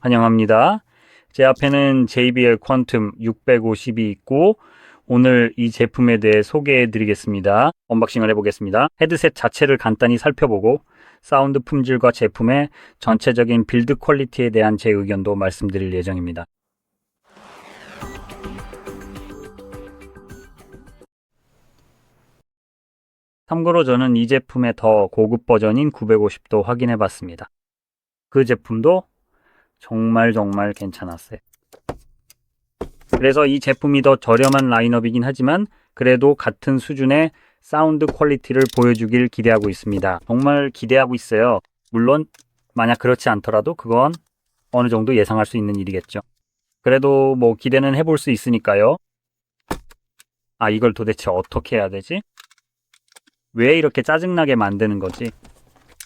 환영합니다. 제 앞에는 JBL 퀀텀 650이 있고 오늘 이 제품에 대해 소개해 드리겠습니다. 언박싱을 해보겠습니다. 헤드셋 자체를 간단히 살펴보고 사운드 품질과 제품의 전체적인 빌드 퀄리티에 대한 제 의견도 말씀드릴 예정입니다. 참고로 저는 이 제품의 더 고급 버전인 950도 확인해 봤습니다. 그 제품도 정말 괜찮았어요. 그래서 이 제품이 더 저렴한 라인업이긴 하지만 그래도 같은 수준의 사운드 퀄리티를 보여주길 기대하고 있습니다. 정말 기대하고 있어요. 물론 만약 그렇지 않더라도 그건 어느 정도 예상할 수 있는 일이겠죠. 그래도 뭐 기대는 해볼 수 있으니까요. 아, 이걸 도대체 어떻게 해야 되지? 왜 이렇게 짜증나게 만드는 거지?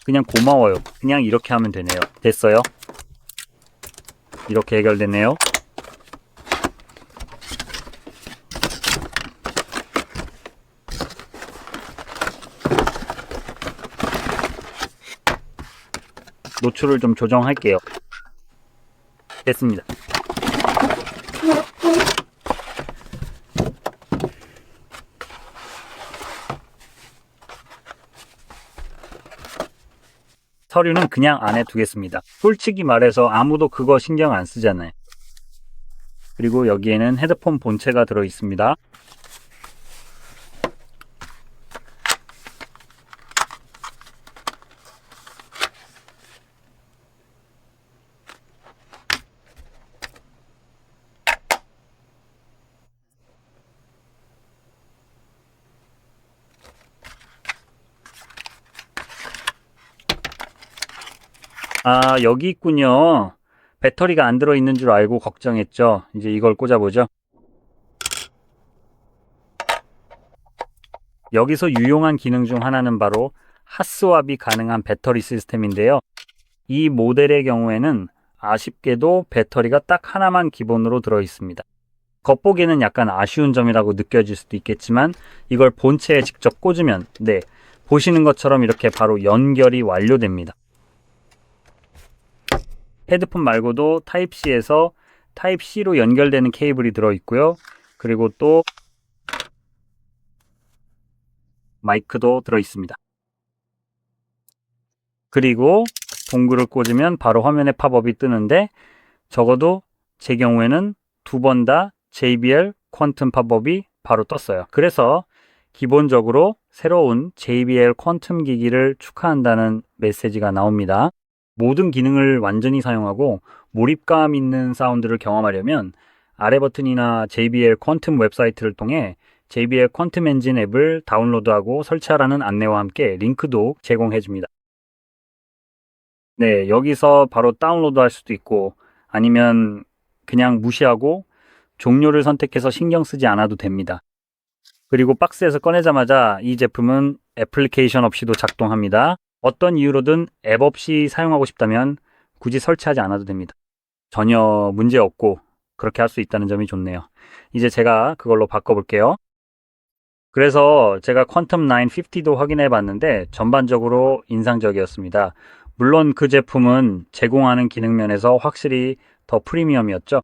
그냥 고마워요. 그냥 이렇게 하면 되네요. 됐어요. 이렇게 해결됐네요. 노출을 좀 조정할게요. 됐습니다. 서류는 그냥 안에 두겠습니다. 솔직히 말해서 아무도 그거 신경 안 쓰잖아요. 그리고 여기에는 헤드폰 본체가 들어 있습니다. 아, 여기 있군요. 배터리가 안 들어있는 줄 알고 걱정했죠. 이제 이걸 꽂아보죠. 여기서 유용한 기능 중 하나는 바로 핫스왑이 가능한 배터리 시스템인데요. 이 모델의 경우에는 아쉽게도 배터리가 딱 하나만 기본으로 들어있습니다. 겉보기에는 약간 아쉬운 점이라고 느껴질 수도 있겠지만 이걸 본체에 직접 꽂으면 보시는 것처럼 이렇게 바로 연결이 완료됩니다. 헤드폰 말고도 타입C에서 타입C로 연결되는 케이블이 들어있고요. 그리고 또 마이크도 들어있습니다. 그리고 동글을 꽂으면 바로 화면에 팝업이 뜨는데 적어도 제 경우에는 두 번 다 JBL 퀀텀 팝업이 바로 떴어요. 그래서 기본적으로 새로운 JBL 퀀텀 기기를 축하한다는 메시지가 나옵니다. 모든 기능을 완전히 사용하고 몰입감 있는 사운드를 경험하려면 아래 버튼이나 JBL 퀀텀 웹사이트를 통해 JBL 퀀텀 엔진 앱을 다운로드하고 설치하라는 안내와 함께 링크도 제공해 줍니다. 네, 여기서 바로 다운로드 할 수도 있고 아니면 그냥 무시하고 종료를 선택해서 신경 쓰지 않아도 됩니다. 그리고 박스에서 꺼내자마자 이 제품은 애플리케이션 없이도 작동합니다. 어떤 이유로든 앱 없이 사용하고 싶다면 굳이 설치하지 않아도 됩니다. 전혀 문제 없고 그렇게 할 수 있다는 점이 좋네요. 이제 제가 그걸로 바꿔볼게요. 그래서 제가 퀀텀 950도 확인해 봤는데 전반적으로 인상적이었습니다. 물론 그 제품은 제공하는 기능 면에서 확실히 더 프리미엄이었죠.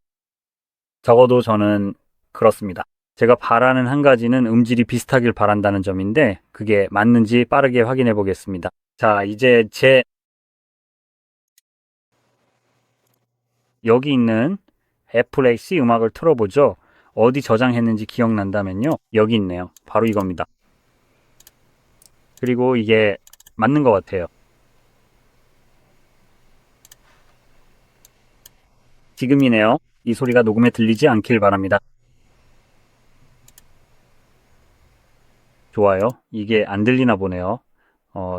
적어도 저는 그렇습니다. 제가 바라는 한 가지는 음질이 비슷하길 바란다는 점인데 그게 맞는지 빠르게 확인해 보겠습니다. 자, 이제 여기 있는 애플 AC 음악을 틀어보죠. 어디 저장했는지 기억난다면요. 여기 있네요. 바로 이겁니다. 그리고 이게 맞는 것 같아요. 지금이네요. 이 소리가 녹음에 들리지 않길 바랍니다. 좋아요. 이게 안 들리나 보네요.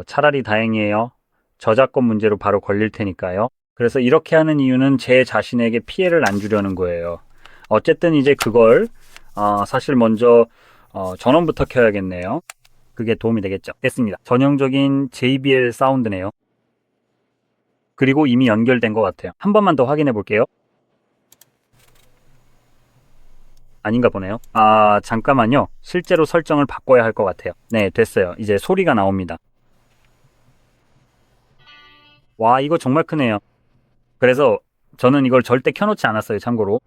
차라리 다행이에요. 저작권 문제로 바로 걸릴 테니까요. 그래서 이렇게 하는 이유는 제 자신에게 피해를 안 주려는 거예요. 어쨌든 이제 그걸 사실 먼저 전원부터 켜야겠네요. 그게 도움이 되겠죠. 됐습니다. 전형적인 JBL 사운드네요. 그리고 이미 연결된 것 같아요. 한 번만 더 확인해 볼게요. 아닌가 보네요. 아, 잠깐만요. 실제로 설정을 바꿔야 할 것 같아요. 네, 됐어요. 이제 소리가 나옵니다. 와, 이거 정말 크네요. 그래서 저는 이걸 절대 켜놓지 않았어요, 참고로.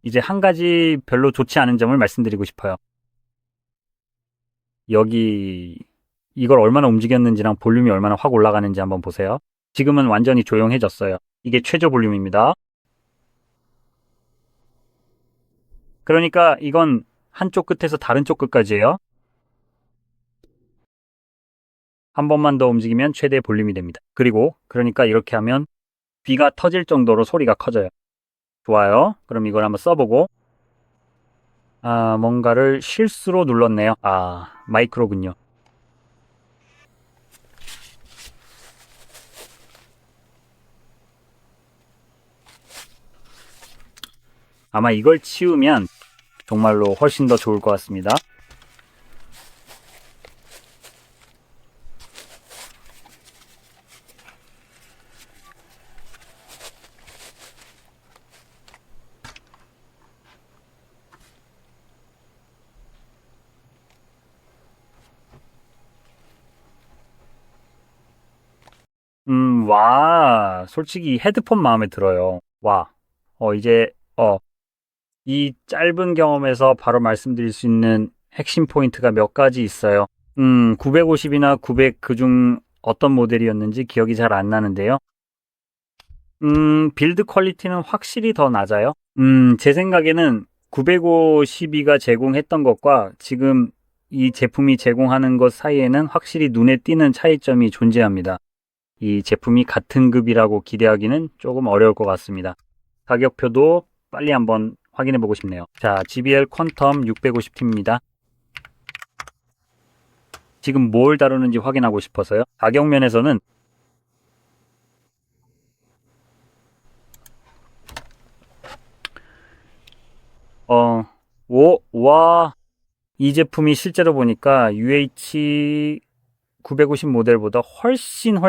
이제 한 가지 별로 좋지 않은 점을 말씀드리고 싶어요. 여기 이걸 얼마나 움직였는지랑 볼륨이 얼마나 확 올라가는지 한번 보세요. 지금은 완전히 조용해졌어요. 이게 최저 볼륨입니다. 그러니까 이건 한쪽 끝에서 다른 쪽 끝까지예요. 한 번만 더 움직이면 최대 볼륨이 됩니다. 그리고 그러니까 이렇게 하면 귀가 터질 정도로 소리가 커져요. 좋아요. 그럼 이걸 한번 써보고 뭔가를 실수로 눌렀네요. 마이크로군요. 아마 이걸 치우면 정말로 훨씬 더 좋을 것 같습니다. 솔직히 헤드폰 마음에 들어요. 이제, 이 짧은 경험에서 바로 말씀드릴 수 있는 핵심 포인트가 몇 가지 있어요. 950이나 900 그중 어떤 모델이었는지 기억이 잘 안 나는데요. 빌드 퀄리티는 확실히 더 낮아요. 제 생각에는 952가 제공했던 것과 지금 이 제품이 제공하는 것 사이에는 확실히 눈에 띄는 차이점이 존재합니다. 이 제품이 같은 급이라고 기대하기는 조금 어려울 것 같습니다. 가격표도 빨리 한번 확인해 보고 싶네요. 자, JBL 퀀텀 650T입니다. 지금 뭘 다루는지 확인하고 싶어서요. 가격 면에서는 이 제품이 실제로 보니까 UH 950 모델보다 훨씬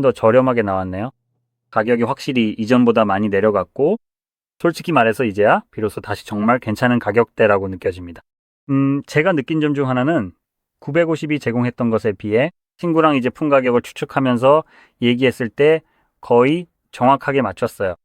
더 저렴하게 나왔네요. 가격이 확실히 이전보다 많이 내려갔고 솔직히 말해서 이제야 비로소 다시 정말 괜찮은 가격대라고 느껴집니다. 제가 느낀 점 중 하나는 950이 제공했던 것에 비해 친구랑 이 제품 가격을 추측하면서 얘기했을 때 거의 정확하게 맞췄어요.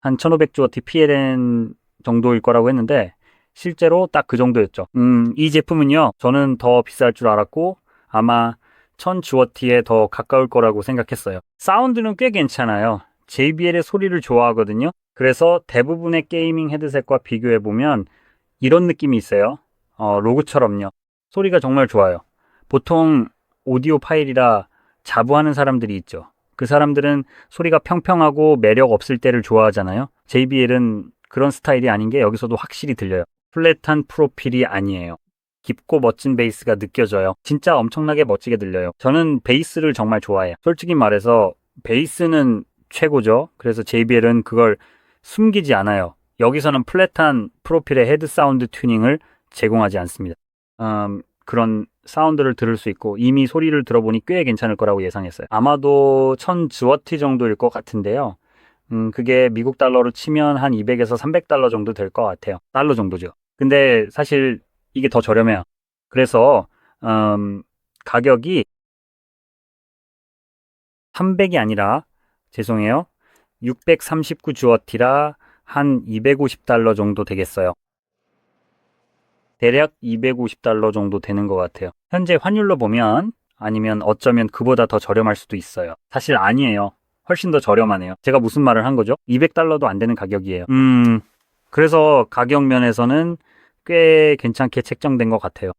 한 1500주어티 PLN 정도일 거라고 했는데 실제로 딱 그 정도였죠. 이 제품은요, 저는 더 비쌀 줄 알았고 아마 1000주어티에 더 가까울 거라고 생각했어요. 사운드는 꽤 괜찮아요. JBL의 소리를 좋아하거든요. 그래서 대부분의 게이밍 헤드셋과 비교해보면 이런 느낌이 있어요. 로그처럼요. 소리가 정말 좋아요. 보통 오디오 파일이라 자부하는 사람들이 있죠. 그 사람들은 소리가 평평하고 매력 없을 때를 좋아하잖아요. JBL은 그런 스타일이 아닌 게 여기서도 확실히 들려요. 플랫한 프로필이 아니에요. 깊고 멋진 베이스가 느껴져요. 진짜 엄청나게 멋지게 들려요. 저는 베이스를 정말 좋아해요. 솔직히 말해서 베이스는 최고죠. 그래서 JBL은 그걸 숨기지 않아요. 여기서는 플랫한 프로필의 헤드 사운드 튜닝을 제공하지 않습니다. 그런 사운드를 들을 수 있고 이미 소리를 들어보니 꽤 괜찮을 거라고 예상했어요. 아마도 1000주어티 정도일 것 같은데요. 그게 미국 달러로 치면 한 200에서 300달러 정도 될 것 같아요. 달러 정도죠. 근데 사실 이게 더 저렴해요. 그래서 가격이 300이 아니라 죄송해요. 639주어티라 한 250달러 정도 되겠어요. 대략 250달러 정도 되는 것 같아요. 현재 환율로 보면 아니면 어쩌면 그보다 더 저렴할 수도 있어요. 사실 아니에요. 훨씬 더 저렴하네요. 제가 무슨 말을 한 거죠? 200달러도 안 되는 가격이에요. 그래서 가격 면에서는 꽤 괜찮게 책정된 것 같아요.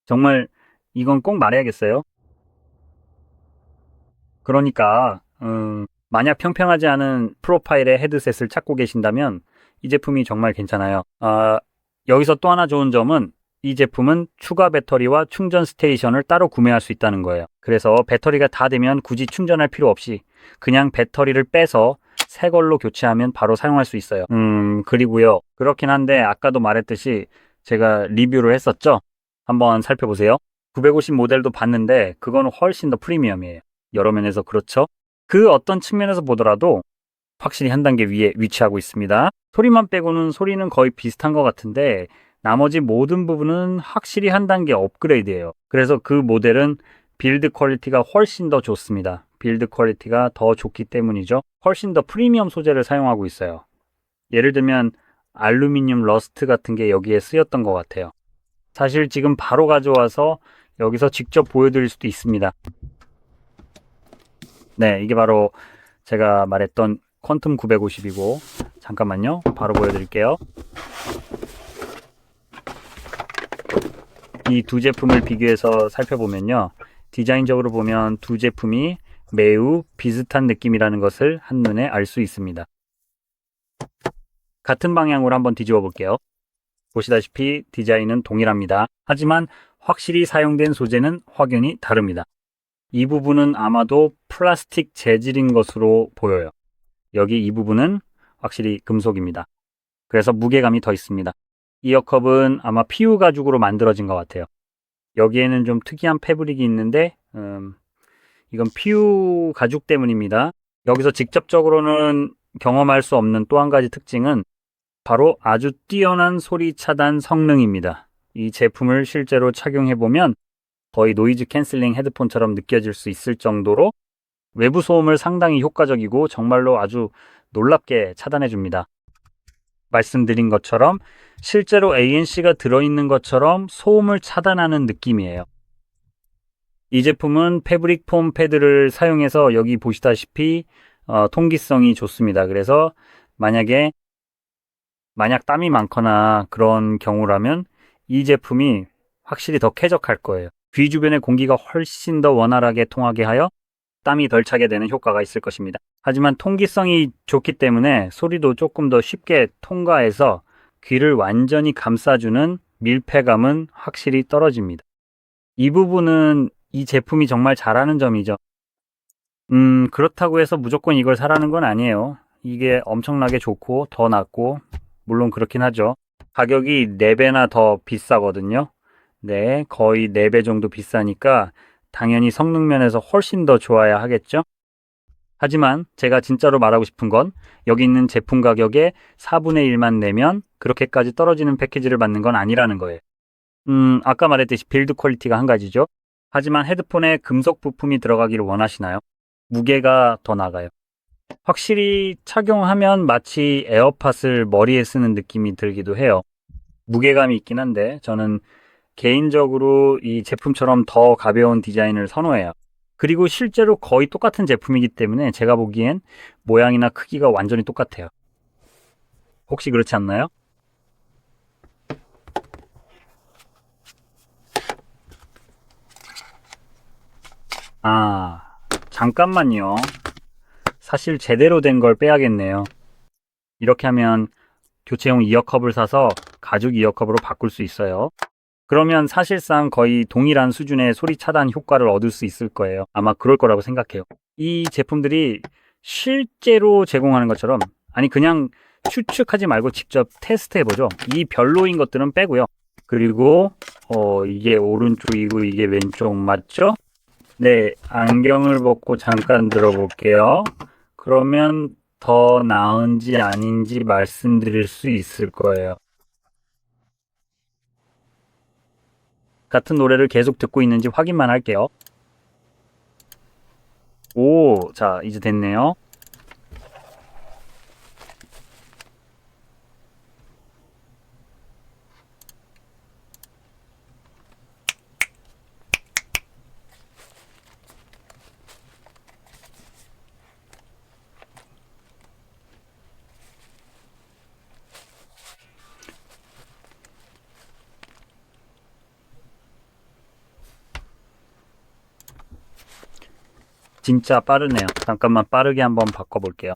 정말 이건 꼭 말해야겠어요. 그러니까 만약 평평하지 않은 프로파일의 헤드셋을 찾고 계신다면 이 제품이 정말 괜찮아요. 여기서 또 하나 좋은 점은 이 제품은 추가 배터리와 충전 스테이션을 따로 구매할 수 있다는 거예요. 그래서 배터리가 다 되면 굳이 충전할 필요 없이 그냥 배터리를 빼서 새 걸로 교체하면 바로 사용할 수 있어요. 그리고요. 그렇긴 한데 아까도 말했듯이 제가 리뷰를 했었죠. 한번 살펴보세요. 950 모델도 봤는데 그거는 훨씬 더 프리미엄이에요. 여러 면에서 그렇죠. 그 어떤 측면에서 보더라도 확실히 한 단계 위에 위치하고 있습니다. 소리만 빼고는 소리는 거의 비슷한 것 같은데 나머지 모든 부분은 확실히 한 단계 업그레이드예요. 그래서 그 모델은 빌드 퀄리티가 훨씬 더 좋습니다. 빌드 퀄리티가 더 좋기 때문이죠. 훨씬 더 프리미엄 소재를 사용하고 있어요. 예를 들면 알루미늄 러스트 같은 게 여기에 쓰였던 것 같아요. 사실 지금 바로 가져와서 여기서 직접 보여드릴 수도 있습니다. 네, 이게 바로 제가 말했던 퀀텀 950이고, 잠깐만요. 바로 보여드릴게요. 이 두 제품을 비교해서 살펴보면요. 디자인적으로 보면 두 제품이 매우 비슷한 느낌이라는 것을 한눈에 알 수 있습니다. 같은 방향으로 한번 뒤집어 볼게요. 보시다시피 디자인은 동일합니다. 하지만 확실히 사용된 소재는 확연히 다릅니다. 이 부분은 아마도 플라스틱 재질인 것으로 보여요. 여기 이 부분은 확실히 금속입니다. 그래서 무게감이 더 있습니다. 이어컵은 아마 PU 가죽으로 만들어진 것 같아요. 여기에는 좀 특이한 패브릭이 있는데 이건 PU 가죽 때문입니다. 여기서 직접적으로는 경험할 수 없는 또 한 가지 특징은 바로 아주 뛰어난 소리 차단 성능입니다. 이 제품을 실제로 착용해보면 거의 노이즈 캔슬링 헤드폰처럼 느껴질 수 있을 정도로 외부 소음을 상당히 효과적이고 정말로 아주 놀랍게 차단해줍니다. 말씀드린 것처럼 실제로 ANC가 들어있는 것처럼 소음을 차단하는 느낌이에요. 이 제품은 패브릭 폼 패드를 사용해서 여기 보시다시피 통기성이 좋습니다. 그래서 만약 땀이 많거나 그런 경우라면 이 제품이 확실히 더 쾌적할 거예요. 귀 주변의 공기가 훨씬 더 원활하게 통하게 하여 땀이 덜 차게 되는 효과가 있을 것입니다. 하지만 통기성이 좋기 때문에 소리도 조금 더 쉽게 통과해서 귀를 완전히 감싸주는 밀폐감은 확실히 떨어집니다. 이 부분은 이 제품이 정말 잘하는 점이죠. 그렇다고 해서 무조건 이걸 사라는 건 아니에요. 이게 엄청나게 좋고 더 낫고 물론 그렇긴 하죠. 가격이 4배나 더 비싸거든요. 네, 거의 4배 정도 비싸니까 당연히 성능 면에서 훨씬 더 좋아야 하겠죠. 하지만 제가 진짜로 말하고 싶은 건 여기 있는 제품 가격의 4분의 1만 내면 그렇게까지 떨어지는 패키지를 받는 건 아니라는 거예요. 아까 말했듯이 빌드 퀄리티가 한 가지죠. 하지만 헤드폰에 금속 부품이 들어가기를 원하시나요? 무게가 더 나가요. 확실히 착용하면 마치 에어팟을 머리에 쓰는 느낌이 들기도 해요. 무게감이 있긴 한데 저는 개인적으로 이 제품처럼 더 가벼운 디자인을 선호해요. 그리고 실제로 거의 똑같은 제품이기 때문에 제가 보기엔 모양이나 크기가 완전히 똑같아요. 혹시 그렇지 않나요? 잠깐만요. 사실 제대로 된 걸 빼야겠네요. 이렇게 하면 교체용 이어컵을 사서 가죽 이어컵으로 바꿀 수 있어요. 그러면 사실상 거의 동일한 수준의 소리 차단 효과를 얻을 수 있을 거예요. 아마 그럴 거라고 생각해요. 이 제품들이 실제로 제공하는 것처럼, 아니 그냥 추측하지 말고 직접 테스트해보죠. 이 별로인 것들은 빼고요. 그리고 이게 오른쪽이고 이게 왼쪽 맞죠? 네, 안경을 벗고 잠깐 들어볼게요. 그러면 더 나은지 아닌지 말씀드릴 수 있을 거예요. 같은 노래를 계속 듣고 있는지 확인만 할게요. 오, 자, 이제 됐네요. 진짜 빠르네요. 잠깐만 빠르게 한번 바꿔볼게요.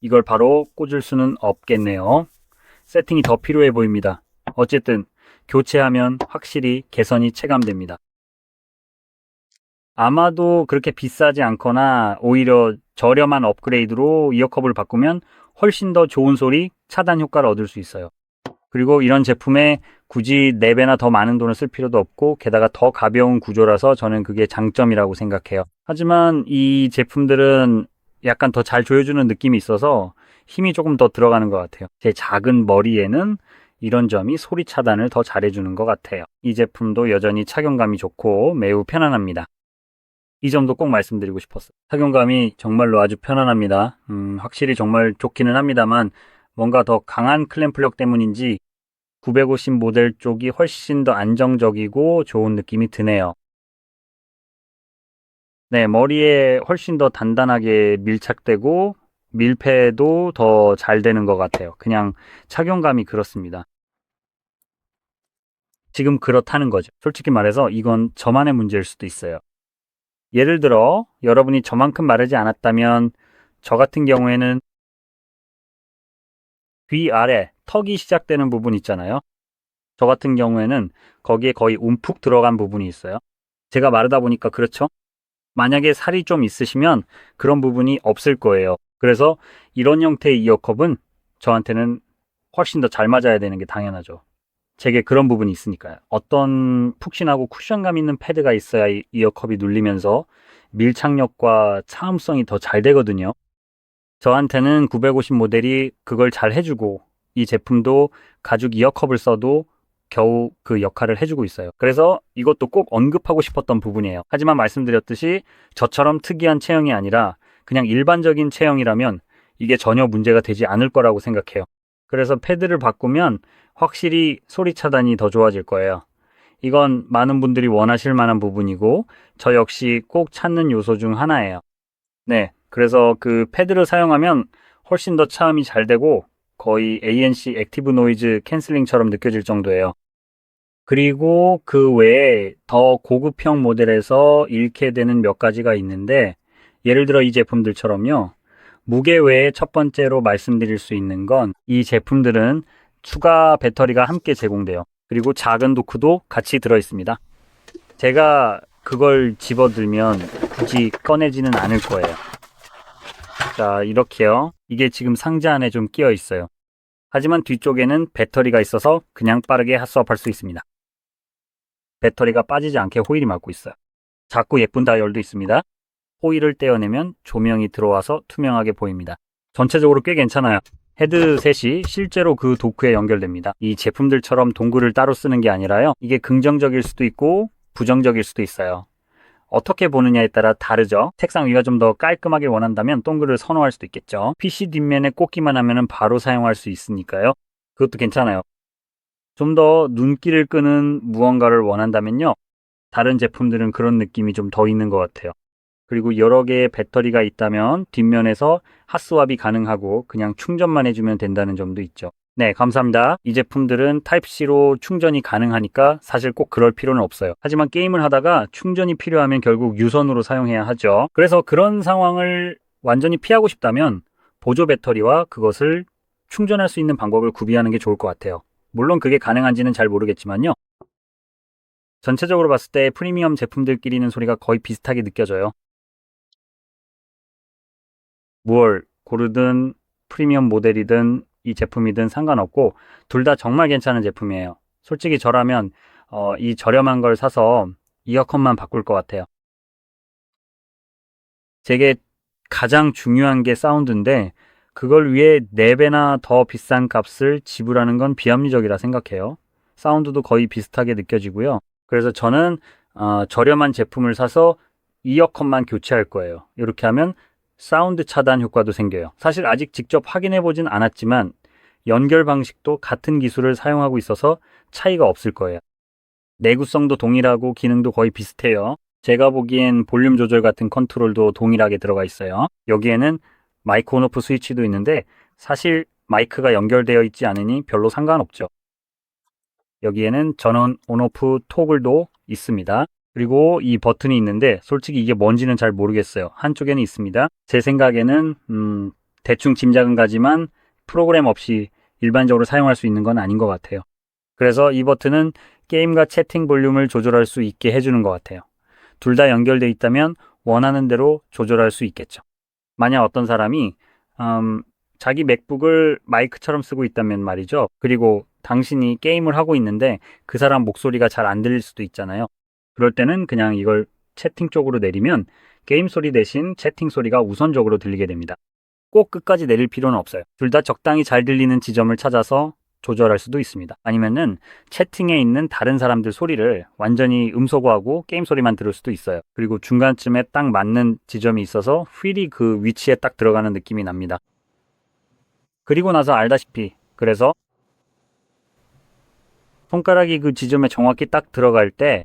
이걸 바로 꽂을 수는 없겠네요. 세팅이 더 필요해 보입니다. 어쨌든 교체하면 확실히 개선이 체감됩니다. 아마도 그렇게 비싸지 않거나 오히려 저렴한 업그레이드로 이어컵을 바꾸면 훨씬 더 좋은 소리, 차단 효과를 얻을 수 있어요. 그리고 이런 제품에 굳이 4배나 더 많은 돈을 쓸 필요도 없고 게다가 더 가벼운 구조라서 저는 그게 장점이라고 생각해요. 하지만 이 제품들은 약간 더 잘 조여주는 느낌이 있어서 힘이 조금 더 들어가는 것 같아요. 제 작은 머리에는 이런 점이 소리 차단을 더 잘해주는 것 같아요. 이 제품도 여전히 착용감이 좋고 매우 편안합니다. 이 점도 꼭 말씀드리고 싶었어요. 착용감이 정말로 아주 편안합니다. 확실히 정말 좋기는 합니다만 뭔가 더 강한 클램프력 때문인지 950 모델 쪽이 훨씬 더 안정적이고 좋은 느낌이 드네요. 네, 머리에 훨씬 더 단단하게 밀착되고 밀폐도 더 잘 되는 것 같아요. 그냥 착용감이 그렇습니다. 지금 그렇다는 거죠. 솔직히 말해서 이건 저만의 문제일 수도 있어요. 예를 들어 여러분이 저만큼 마르지 않았다면 저 같은 경우에는 귀 아래 턱이 시작되는 부분 있잖아요. 저 같은 경우에는 거기에 거의 움푹 들어간 부분이 있어요. 제가 마르다 보니까 그렇죠? 만약에 살이 좀 있으시면 그런 부분이 없을 거예요. 그래서 이런 형태의 이어컵은 저한테는 훨씬 더 잘 맞아야 되는 게 당연하죠. 제게 그런 부분이 있으니까요. 어떤 푹신하고 쿠션감 있는 패드가 있어야 이 이어컵이 눌리면서 밀착력과 차음성이 더 잘 되거든요. 저한테는 950 모델이 그걸 잘 해주고 이 제품도 가죽 이어컵을 써도 겨우 그 역할을 해주고 있어요. 그래서 이것도 꼭 언급하고 싶었던 부분이에요. 하지만 말씀드렸듯이 저처럼 특이한 체형이 아니라 그냥 일반적인 체형이라면 이게 전혀 문제가 되지 않을 거라고 생각해요. 그래서 패드를 바꾸면 확실히 소리 차단이 더 좋아질 거예요. 이건 많은 분들이 원하실 만한 부분이고 저 역시 꼭 찾는 요소 중 하나예요. 네, 그래서 그 패드를 사용하면 훨씬 더 차음이 잘 되고 거의 ANC 액티브 노이즈 캔슬링처럼 느껴질 정도예요. 그리고 그 외에 더 고급형 모델에서 잃게 되는 몇 가지가 있는데 예를 들어 이 제품들처럼요. 무게 외에 첫 번째로 말씀드릴 수 있는 건 이 제품들은 추가 배터리가 함께 제공돼요. 그리고 작은 도크도 같이 들어 있습니다. 제가 그걸 집어들면 굳이 꺼내지는 않을 거예요. 자, 이렇게요. 이게 지금 상자 안에 좀 끼어 있어요. 하지만 뒤쪽에는 배터리가 있어서 그냥 빠르게 핫스왑할 수 있습니다. 배터리가 빠지지 않게 호일이 막고 있어요. 작고 예쁜 다이얼도 있습니다. 호일을 떼어내면 조명이 들어와서 투명하게 보입니다. 전체적으로 꽤 괜찮아요. 헤드셋이 실제로 그 도크에 연결됩니다. 이 제품들처럼 동글을 따로 쓰는 게 아니라요. 이게 긍정적일 수도 있고 부정적일 수도 있어요. 어떻게 보느냐에 따라 다르죠. 책상 위가 좀 더 깔끔하게 원한다면 동글을 선호할 수도 있겠죠. PC 뒷면에 꽂기만 하면 바로 사용할 수 있으니까요. 그것도 괜찮아요. 좀 더 눈길을 끄는 무언가를 원한다면요. 다른 제품들은 그런 느낌이 좀 더 있는 것 같아요. 그리고 여러 개의 배터리가 있다면 뒷면에서 핫스왑이 가능하고 그냥 충전만 해주면 된다는 점도 있죠. 네, 감사합니다. 이 제품들은 타입C로 충전이 가능하니까 사실 꼭 그럴 필요는 없어요. 하지만 게임을 하다가 충전이 필요하면 결국 유선으로 사용해야 하죠. 그래서 그런 상황을 완전히 피하고 싶다면 보조 배터리와 그것을 충전할 수 있는 방법을 구비하는 게 좋을 것 같아요. 물론 그게 가능한지는 잘 모르겠지만요. 전체적으로 봤을 때 프리미엄 제품들끼리는 소리가 거의 비슷하게 느껴져요. 무얼 고르든 프리미엄 모델이든 이 제품이든 상관없고 둘 다 정말 괜찮은 제품이에요. 솔직히 저라면 이 저렴한 걸 사서 이어컨만 바꿀 것 같아요. 제게 가장 중요한 게 사운드인데 그걸 위해 4배나 더 비싼 값을 지불하는 건 비합리적이라 생각해요. 사운드도 거의 비슷하게 느껴지고요. 그래서 저는 저렴한 제품을 사서 이어컨만 교체할 거예요. 이렇게 하면 사운드 차단 효과도 생겨요. 사실 아직 직접 확인해 보진 않았지만 연결 방식도 같은 기술을 사용하고 있어서 차이가 없을 거예요. 내구성도 동일하고 기능도 거의 비슷해요. 제가 보기엔 볼륨 조절 같은 컨트롤도 동일하게 들어가 있어요. 여기에는 마이크 온오프 스위치도 있는데 사실 마이크가 연결되어 있지 않으니 별로 상관없죠. 여기에는 전원 온오프 토글도 있습니다. 그리고 이 버튼이 있는데 솔직히 이게 뭔지는 잘 모르겠어요. 한쪽에는 있습니다. 제 생각에는 대충 짐작은 가지만 프로그램 없이 일반적으로 사용할 수 있는 건 아닌 것 같아요. 그래서 이 버튼은 게임과 채팅 볼륨을 조절할 수 있게 해주는 것 같아요. 둘 다 연결되어 있다면 원하는 대로 조절할 수 있겠죠. 만약 어떤 사람이 자기 맥북을 마이크처럼 쓰고 있다면 말이죠. 그리고 당신이 게임을 하고 있는데 그 사람 목소리가 잘 안 들릴 수도 있잖아요. 그럴 때는 그냥 이걸 채팅 쪽으로 내리면 게임 소리 대신 채팅 소리가 우선적으로 들리게 됩니다. 꼭 끝까지 내릴 필요는 없어요. 둘 다 적당히 잘 들리는 지점을 찾아서 조절할 수도 있습니다. 아니면은 채팅에 있는 다른 사람들 소리를 완전히 음소거하고 게임 소리만 들을 수도 있어요. 그리고 중간쯤에 딱 맞는 지점이 있어서 휠이 그 위치에 딱 들어가는 느낌이 납니다. 그리고 나서 알다시피 그래서 손가락이 그 지점에 정확히 딱 들어갈 때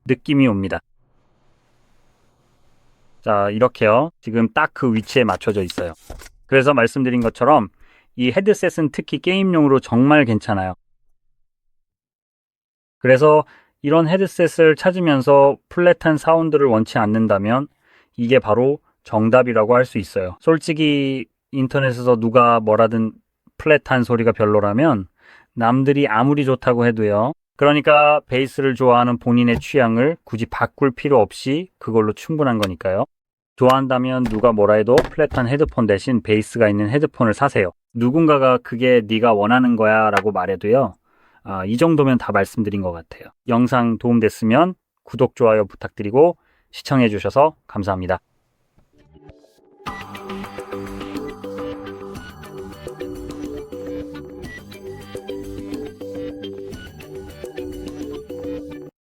느낌이 옵니다. 자, 이렇게요. 지금 딱 그 위치에 맞춰져 있어요. 그래서 말씀드린 것처럼 이 헤드셋은 특히 게임용으로 정말 괜찮아요. 그래서 이런 헤드셋을 찾으면서 플랫한 사운드를 원치 않는다면 이게 바로 정답이라고 할 수 있어요. 솔직히 인터넷에서 누가 뭐라든 플랫한 소리가 별로라면 남들이 아무리 좋다고 해도요. 그러니까 베이스를 좋아하는 본인의 취향을 굳이 바꿀 필요 없이 그걸로 충분한 거니까요. 좋아한다면 누가 뭐라 해도 플랫한 헤드폰 대신 베이스가 있는 헤드폰을 사세요. 누군가가 그게 네가 원하는 거야 라고 말해도요. 이 정도면 다 말씀드린 것 같아요. 영상 도움됐으면 구독, 좋아요 부탁드리고 시청해 주셔서 감사합니다.